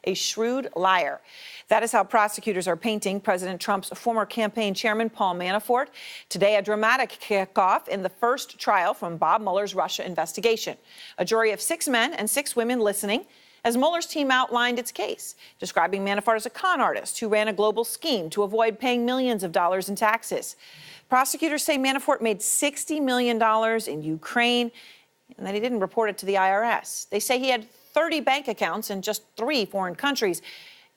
a shrewd liar. That is how prosecutors are painting President Trump's former campaign chairman, Paul Manafort. Today, a dramatic kickoff in the first trial from Bob Mueller's Russia investigation. A jury of 6 men and 6 women listening as Mueller's team outlined its case, describing Manafort as a con artist who ran a global scheme to avoid paying millions of dollars in taxes. Prosecutors say Manafort made $60 million in Ukraine and that he didn't report it to the IRS. They say he had 30 bank accounts in just 3 foreign countries,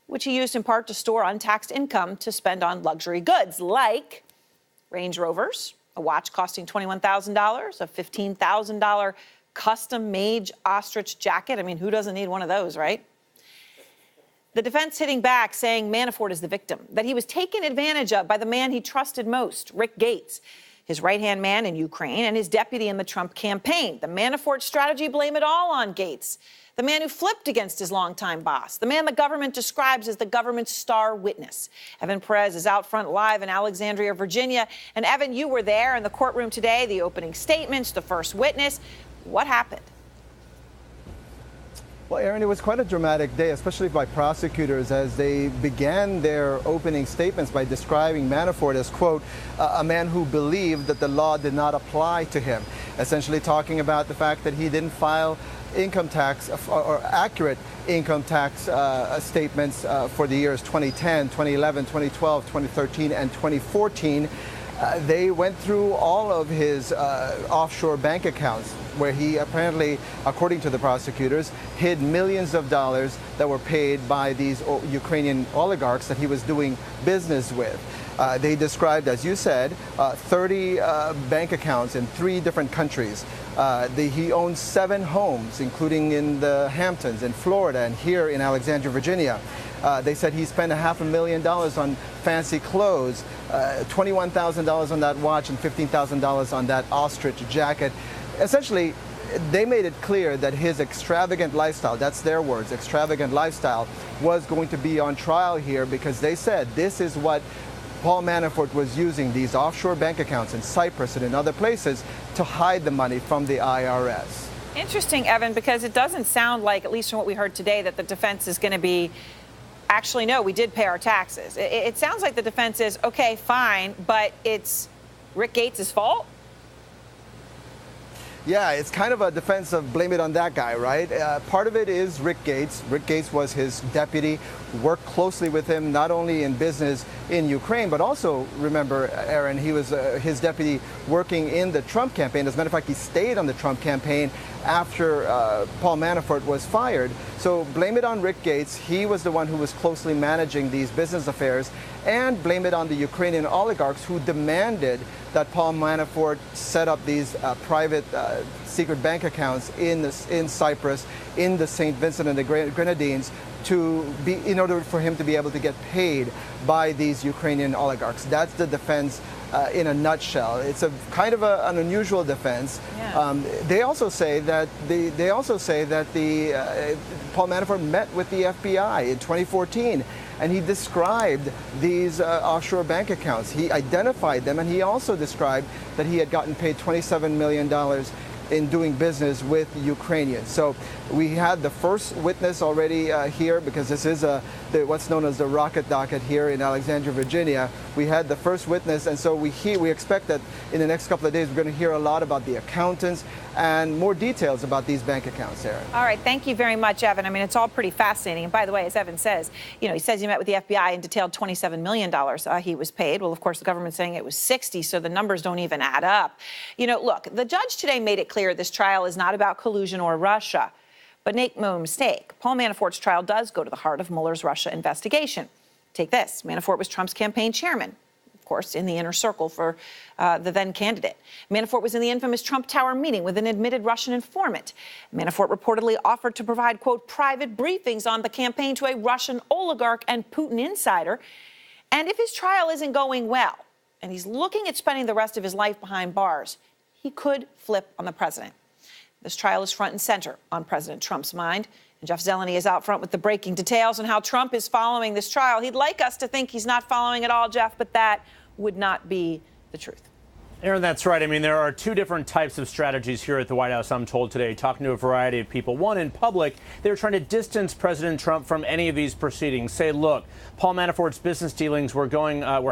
which he used in part to store untaxed income to spend on luxury goods like Range Rovers, a watch costing $21,000, a $15,000 custom-made ostrich jacket. I mean, who doesn't need one of those, right? The defense hitting back, saying Manafort is the victim, that he was taken advantage of by the man he trusted most, Rick Gates, his right-hand man in Ukraine and his deputy in the Trump campaign. The Manafort strategy, blame it all on Gates, the man who flipped against his longtime boss, the man the government describes as the government's star witness. Evan Perez is out front live in Alexandria, Virginia. And Evan, you were there in the courtroom today, the opening statements, the first witness. What happened? Well, Aaron, it was quite a dramatic day, especially by prosecutors, as they began their opening statements by describing Manafort as, quote, a man who believed that the law did not apply to him, essentially talking about the fact that he didn't file income tax or accurate income tax statements for the years 2010, 2011, 2012, 2013, and 2014. They went through all of his offshore bank accounts, where he apparently, according to the prosecutors, hid millions of dollars that were paid by these Ukrainian oligarchs that he was doing business with. They described, as you said, 30 bank accounts in 3 different countries. He owns 7 homes, including in the Hamptons, in Florida, and here in Alexandria, Virginia. They said he spent $500,000 on fancy clothes, $21,000 on that watch, and $15,000 on that ostrich jacket. Essentially, they made it clear that his extravagant lifestyle, that's their words, extravagant lifestyle, was going to be on trial here, because they said this is what Paul Manafort was using, these offshore bank accounts in Cyprus and in other places, to hide the money from the IRS. Interesting, Evan, because it doesn't sound like, at least from what we heard today, that the defense is going to be, actually, no, we did pay our taxes. It sounds like the defense is, okay, fine, but it's Rick Gates' fault? Yeah, it's kind of a defense of blame it on that guy, right? Part of it is Rick Gates. Rick Gates was his deputy, worked closely with him, not only in business in Ukraine, but also, remember, Aaron, he was his deputy working in the Trump campaign. As a matter of fact, he stayed on the Trump campaign after Paul Manafort was fired. So blame it on Rick Gates. He was the one who was closely managing these business affairs, and blame it on the Ukrainian oligarchs who demanded that Paul Manafort set up these private secret bank accounts in Cyprus, in the St. Vincent and the Grenadines, in order for him to be able to get paid by these Ukrainian oligarchs. That's the defense in a nutshell. It's a kind of an unusual defense. Yeah. They also say that Paul Manafort met with the FBI in 2014. And he described these offshore bank accounts. He identified them, and he also described that he had gotten paid $27 million in doing business with Ukrainians. So we had the first witness already here, because this is what's known as the rocket docket here in Alexandria, Virginia. We had the first witness, and so we expect that in the next couple of days we're going to hear a lot about the accountants and more details about these bank accounts, Aaron. All right, thank you very much, Evan. I mean, it's all pretty fascinating. And by the way, as Evan says, he says he met with the FBI and detailed $27 million he was paid. Well, of course, the government's saying it was 60, so the numbers don't even add up. Look, the judge today made it clear this trial is not about collusion or Russia. But make no mistake, Paul Manafort's trial does go to the heart of Mueller's Russia investigation. Take this. Manafort was Trump's campaign chairman, of course, in the inner circle for the then candidate. Manafort was in the infamous Trump Tower meeting with an admitted Russian informant. Manafort reportedly offered to provide, quote, private briefings on the campaign to a Russian oligarch and Putin insider. And if his trial isn't going well, and he's looking at spending the rest of his life behind bars, he could flip on the president. This trial is front and center on President Trump's mind. And Jeff Zeleny is out front with the breaking details on how Trump is following this trial. He'd like us to think he's not following at all, Jeff, but that would not be the truth. Aaron, that's right. I mean, there are two different types of strategies here at the White House, I'm told today, talking to a variety of people. One, in public, they're trying to distance President Trump from any of these proceedings. Say, look, Paul Manafort's business dealings were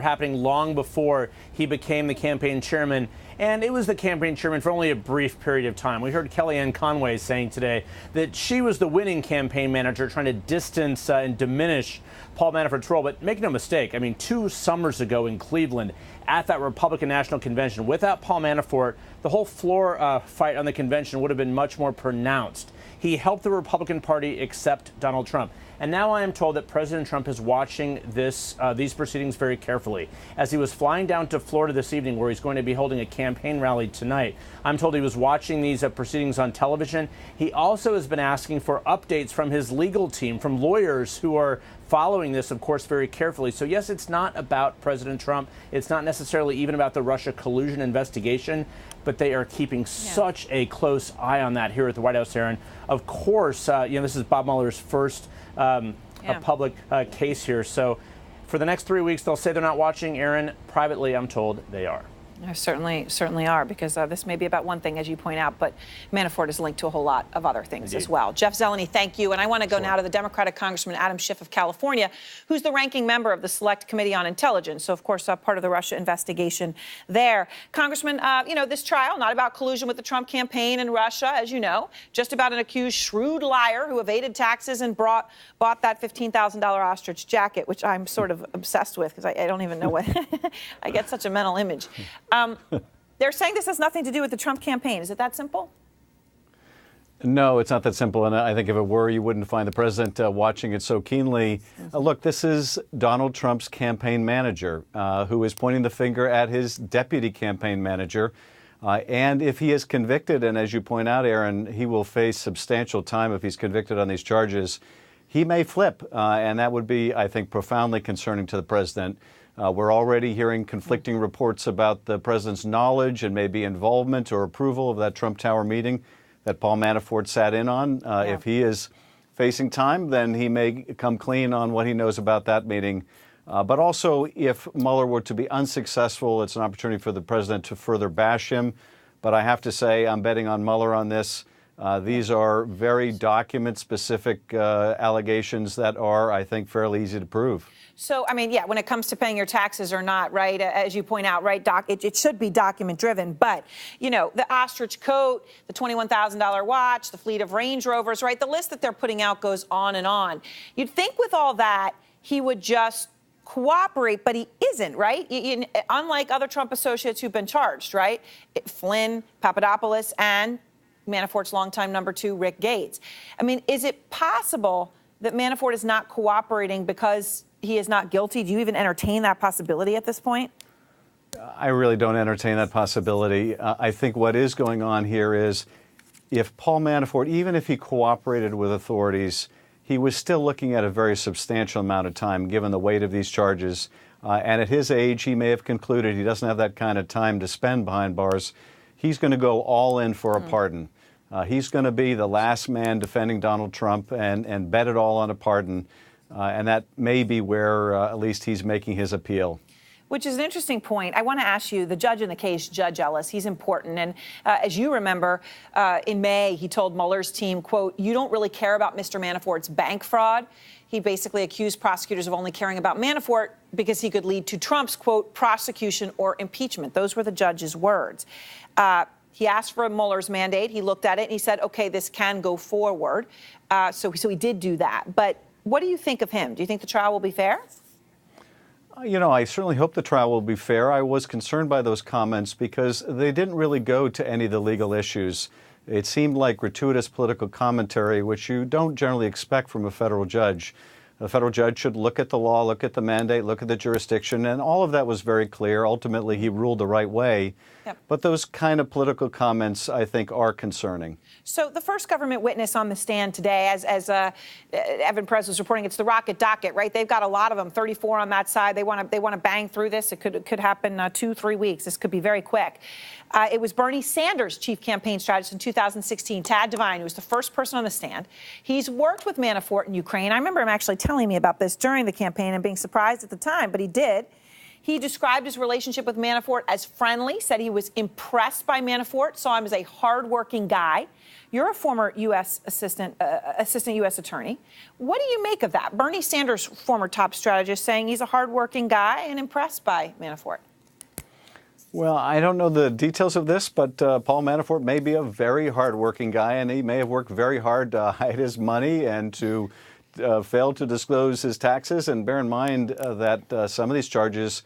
happening long before he became the campaign chairman. And it was the campaign chairman for only a brief period of time. We heard Kellyanne Conway saying today that she was the winning campaign manager, trying to distance and diminish Paul Manafort's role. But make no mistake, I mean, 2 summers ago in Cleveland at that Republican National Convention, without Paul Manafort, the whole floor fight on the convention would have been much more pronounced. He helped the Republican Party accept Donald Trump. And now I am told that President Trump is watching these proceedings very carefully. As he was flying down to Florida this evening, where he's going to be holding a campaign rally tonight, I'm told he was watching these proceedings on television. He also has been asking for updates from his legal team, from lawyers who are following this, of course, very carefully. So, yes, it's not about President Trump. It's not necessarily even about the Russia collusion investigation, but they are keeping such a close eye on that here at the White House, Aaron. Of course, this is Bob Mueller's first a public case here. So for the next 3 weeks, they'll say they're not watching. Aaron, privately, I'm told they are. Certainly are, because this may be about one thing, as you point out, but Manafort is linked to a whole lot of other things as well. Jeff Zeleny, thank you. And I want to go now to the Democratic Congressman Adam Schiff of California, who's the ranking member of the Select Committee on Intelligence. So, of course, part of the Russia investigation there. Congressman, this trial, not about collusion with the Trump campaign and Russia, as you know, just about an accused shrewd liar who evaded taxes and bought that $15,000 ostrich jacket, which I'm sort of obsessed with because I don't even know what I get such a mental image. They're saying this has nothing to do with the Trump campaign. Is it that simple? No, it's not that simple. And I think if it were, you wouldn't find the president watching it so keenly. Look, this is Donald Trump's campaign manager who is pointing the finger at his deputy campaign manager. And if he is convicted, and as you point out, Aaron, he will face substantial time if he's convicted on these charges, he may flip. And that would be, I think, profoundly concerning to the president. We're already hearing conflicting reports about the president's knowledge and maybe involvement or approval of that Trump Tower meeting that Paul Manafort sat in on. If he is facing time, then he may come clean on what he knows about that meeting. But also, if Mueller were to be unsuccessful, it's an opportunity for the president to further bash him. But I have to say, I'm betting on Mueller on this. These are very document-specific allegations that are, I think, fairly easy to prove. So, I mean, when it comes to paying your taxes or not, right, as you point out, right, Doc, it should be document-driven. But, the ostrich coat, the $21,000 watch, the fleet of Range Rovers, right, the list that they're putting out goes on and on. You'd think with all that, he would just cooperate, but he isn't, right? Unlike other Trump associates who've been charged, right? Flynn, Papadopoulos, and Manafort's longtime number 2, Rick Gates. I mean, is it possible that Manafort is not cooperating because he is not guilty? Do you even entertain that possibility at this point? I really don't entertain that possibility. I think what is going on here is if Paul Manafort, even if he cooperated with authorities, he was still looking at a very substantial amount of time given the weight of these charges. And at his age, he may have concluded he doesn't have that kind of time to spend behind bars. He's going to go all in for a pardon. He's going to be the last man defending Donald Trump and bet it all on a pardon. And that may be where at least he's making his appeal. Which is an interesting point. I want to ask you, the judge in the case, Judge Ellis, he's important. And as you remember, in May, he told Mueller's team, quote, "You don't really care about Mr. Manafort's bank fraud." He basically accused prosecutors of only caring about Manafort because he could lead to Trump's, quote, prosecution or impeachment. Those were the judge's words. He asked for Mueller's mandate. He looked at it and he said, OK, this can go forward. So he did do that. But what do you think of him? Do you think the trial will be fair? I certainly hope the trial will be fair. I was concerned by those comments because they didn't really go to any of the legal issues. It seemed like gratuitous political commentary, which you don't generally expect from a federal judge. A federal judge should look at the law, look at the mandate, look at the jurisdiction, and all of that was very clear. Ultimately, he ruled the right way. Yep. But those kind of political comments, I think, are concerning. So the first government witness on the stand today, as Evan Perez was reporting, it's the rocket docket, right? They've got a lot of them, 34 on that side. They want to bang through this. It could happen 2-3 weeks. This could be very quick. It was Bernie Sanders' chief campaign strategist in 2016, Tad Devine, who was the first person on the stand. He's worked with Manafort in Ukraine. I remember him actually telling me about this during the campaign and being surprised at the time, but he did. He described his relationship with Manafort as friendly, said he was impressed by Manafort, saw him as a hardworking guy. You're a former U.S. assistant U.S. attorney. What do you make of that? Bernie Sanders, former top strategist, saying he's a hardworking guy and impressed by Manafort. Well, I don't know the details of this, but Paul Manafort may be a very hardworking guy, and he may have worked very hard to hide his money and to fail to disclose his taxes. And bear in mind that some of these charges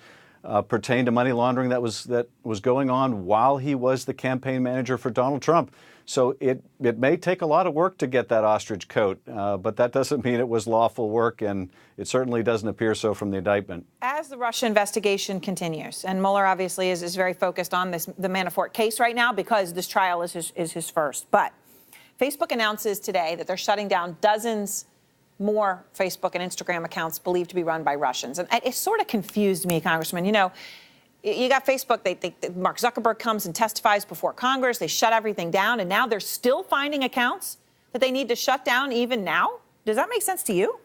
pertain to money laundering that was going on while he was the campaign manager for Donald Trump. So it may take a lot of work to get that ostrich coat, but that doesn't mean it was lawful work, and it certainly doesn't appear so from the indictment. As the Russia investigation continues, and Mueller obviously is very focused on the Manafort case right now because this trial is his first. But Facebook announces today that they're shutting down dozens more Facebook and Instagram accounts believed to be run by Russians. And it sort of confused me, Congressman. You know, you got Facebook, Mark Zuckerberg comes and testifies before Congress. They shut everything down, and now they're still finding accounts that they need to shut down even now? Does that make sense to you?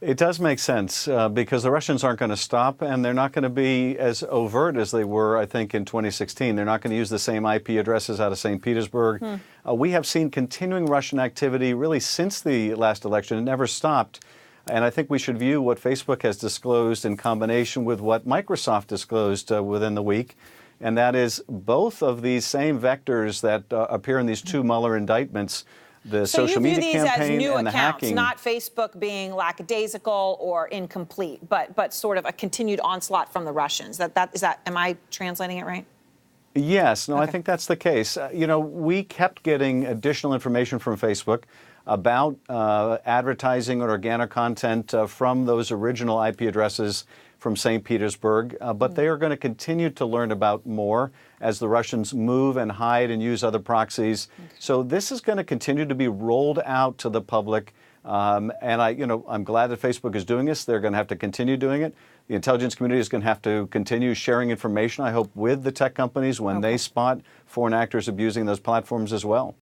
It does make sense because the Russians aren't going to stop, and they're not going to be as overt as they were, I think, in 2016. They're not going to use the same IP addresses out of St. Petersburg. We have seen continuing Russian activity really since the last election. It never stopped. And I think we should view what Facebook has disclosed in combination with what Microsoft disclosed within the week. And that is both of these same vectors that appear in these two Mueller indictments, the social media campaign and the hacking. Not Facebook being lackadaisical or incomplete, but sort of a continued onslaught from the Russians. Am I translating it right? Yes. No, I think that's the case. You know, we kept getting additional information from Facebook about advertising or organic content from those original IP addresses from St. Petersburg, but they are going to continue to learn about more as the Russians move and hide and use other proxies. So this is going to continue to be rolled out to the public. And I'm glad that Facebook is doing this. They're going to have to continue doing it. The intelligence community is going to have to continue sharing information, I hope, with the tech companies when they spot foreign actors abusing those platforms as well.